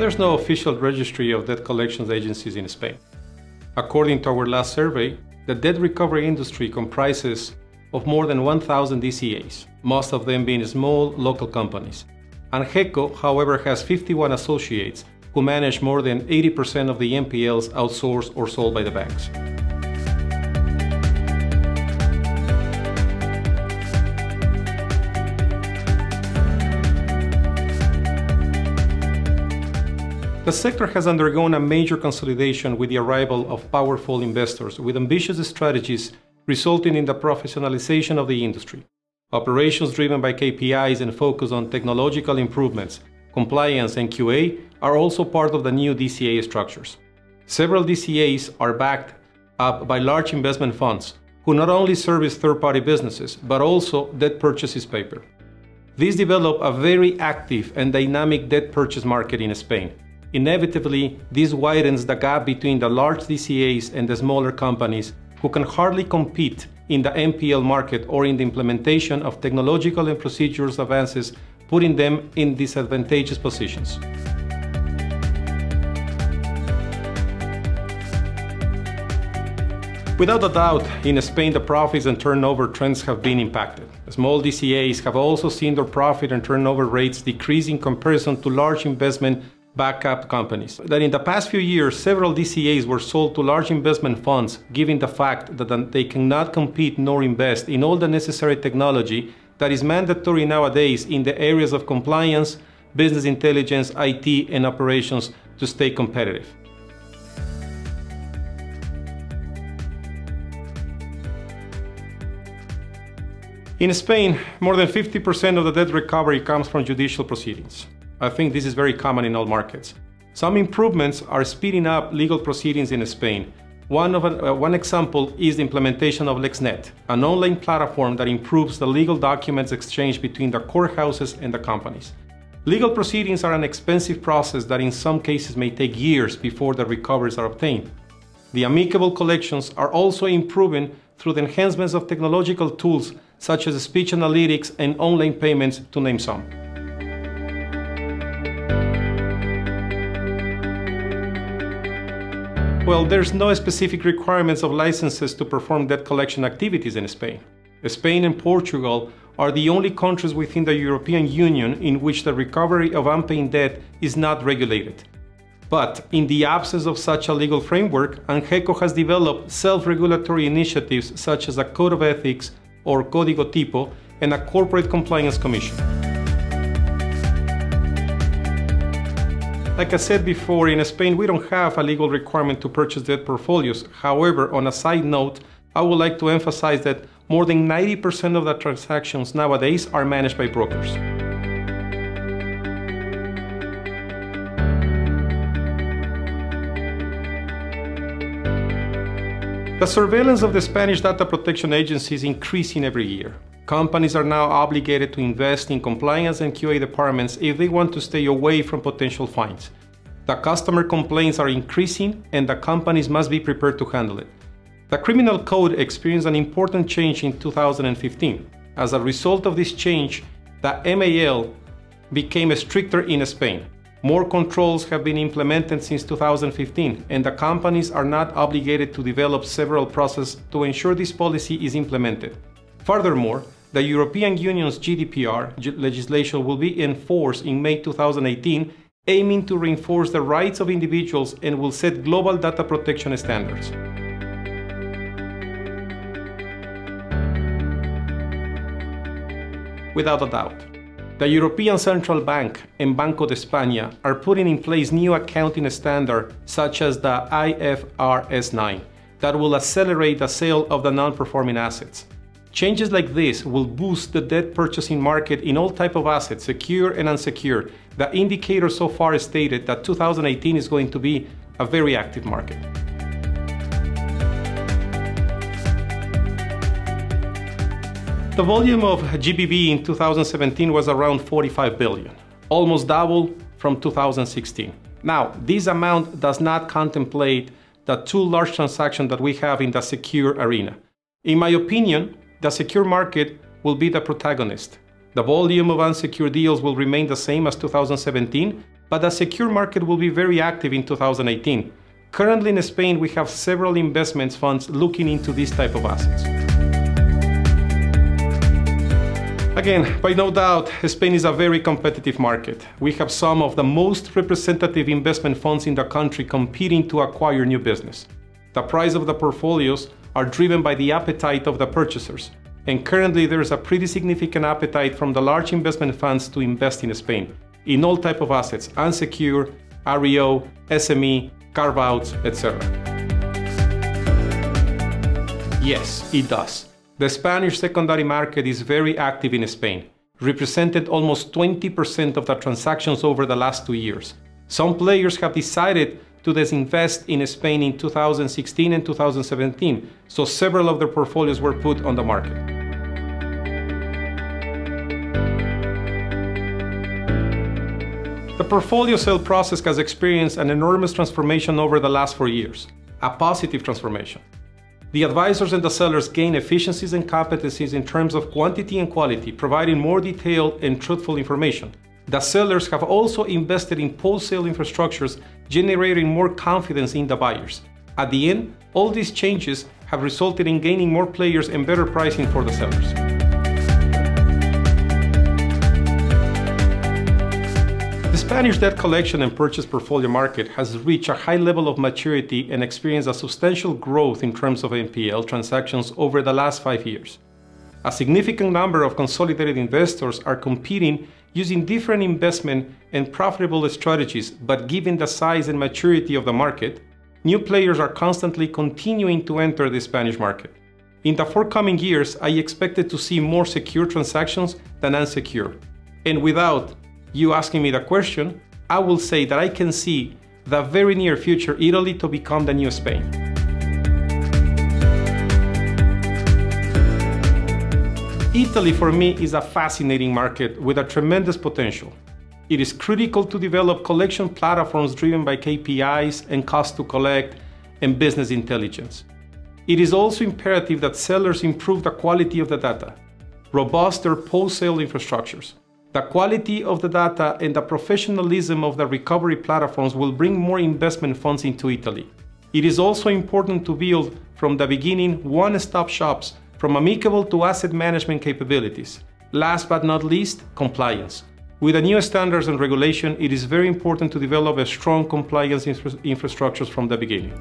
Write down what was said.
there's no official registry of debt collections agencies in Spain. According to our last survey, the debt recovery industry comprises of more than 1,000 DCAs, most of them being small local companies. ANGECO, however, has 51 associates who manage more than 80% of the NPLs outsourced or sold by the banks. The sector has undergone a major consolidation with the arrival of powerful investors with ambitious strategies resulting in the professionalization of the industry. Operations driven by KPIs and focus on technological improvements, compliance and QA are also part of the new DCA structures. Several DCAs are backed up by large investment funds who not only service third-party businesses but also debt purchases paper. These develop a very active and dynamic debt purchase market in Spain. Inevitably, this widens the gap between the large DCAs and the smaller companies who can hardly compete in the NPL market or in the implementation of technological and procedures advances, putting them in disadvantageous positions. Without a doubt, in Spain the profits and turnover trends have been impacted. Small DCAs have also seen their profit and turnover rates decrease in comparison to large investment backup companies. That in the past few years, several DCAs were sold to large investment funds, given the fact that they cannot compete nor invest in all the necessary technology that is mandatory nowadays in the areas of compliance, business intelligence, IT, and operations to stay competitive. In Spain, more than 50% of the debt recovery comes from judicial proceedings. I think this is very common in all markets. Some improvements are speeding up legal proceedings in Spain. One example is the implementation of LexNet, an online platform that improves the legal documents exchange between the courthouses and the companies. Legal proceedings are an expensive process that in some cases may take years before the recoveries are obtained. The amicable collections are also improving through the enhancements of technological tools such as speech analytics and online payments, to name some. Well, there's no specific requirements of licenses to perform debt collection activities in Spain. Spain and Portugal are the only countries within the European Union in which the recovery of unpaid debt is not regulated. But in the absence of such a legal framework, ANGECO has developed self-regulatory initiatives such as a Code of Ethics or Código Tipo and a Corporate Compliance Commission. Like I said before, in Spain we don't have a legal requirement to purchase debt portfolios. However, on a side note, I would like to emphasize that more than 90% of the transactions nowadays are managed by brokers. The surveillance of the Spanish data protection agency is increasing every year. Companies are now obligated to invest in compliance and QA departments if they want to stay away from potential fines. The customer complaints are increasing and the companies must be prepared to handle it. The criminal code experienced an important change in 2015. As a result of this change, the MAL became stricter in Spain. More controls have been implemented since 2015, and the companies are not obligated to develop several processes to ensure this policy is implemented. Furthermore, the European Union's GDPR legislation will be enforced in May 2018, aiming to reinforce the rights of individuals and will set global data protection standards. Without a doubt, the European Central Bank and Banco de España are putting in place new accounting standards such as the IFRS 9 that will accelerate the sale of the non-performing assets. Changes like this will boost the debt purchasing market in all types of assets, secure and unsecured. The indicator so far stated that 2018 is going to be a very active market. The volume of GBV in 2017 was around 45 billion, almost double from 2016. Now, this amount does not contemplate the two large transactions that we have in the secure arena. In my opinion, the secure market will be the protagonist. The volume of unsecured deals will remain the same as 2017, but the secure market will be very active in 2018. Currently in Spain, we have several investment funds looking into this type of assets. Again, by no doubt, Spain is a very competitive market. We have some of the most representative investment funds in the country competing to acquire new business. The price of the portfolios are driven by the appetite of the purchasers, and currently there is a pretty significant appetite from the large investment funds to invest in Spain, in all types of assets, unsecured, REO, SME, carve-outs, etc. Yes, it does. The Spanish secondary market is very active in Spain, represented almost 20% of the transactions over the last 2 years. Some players have decided to disinvest in Spain in 2016 and 2017, so several of their portfolios were put on the market. The portfolio sale process has experienced an enormous transformation over the last 4 years, a positive transformation. The advisors and the sellers gain efficiencies and competencies in terms of quantity and quality, providing more detailed and truthful information. The sellers have also invested in post-sale infrastructures, generating more confidence in the buyers. At the end, all these changes have resulted in gaining more players and better pricing for the sellers. The Spanish debt collection and purchase portfolio market has reached a high level of maturity and experienced a substantial growth in terms of NPL transactions over the last 5 years. A significant number of consolidated investors are competing using different investment and profitable strategies, but given the size and maturity of the market, new players are constantly continuing to enter the Spanish market. In the forthcoming years, I expected to see more secure transactions than unsecured. And without you asking me the question, I will say that I can see the very near future Italy to become the new Spain. Italy for me is a fascinating market with a tremendous potential. It is critical to develop collection platforms driven by KPIs and cost to collect and business intelligence. It is also imperative that sellers improve the quality of the data, robust their post-sale infrastructures. The quality of the data and the professionalism of the recovery platforms will bring more investment funds into Italy. It is also important to build from the beginning one-stop shops from amicable to asset management capabilities. Last but not least, compliance. With the new standards and regulation, it is very important to develop a strong compliance infrastructures from the beginning.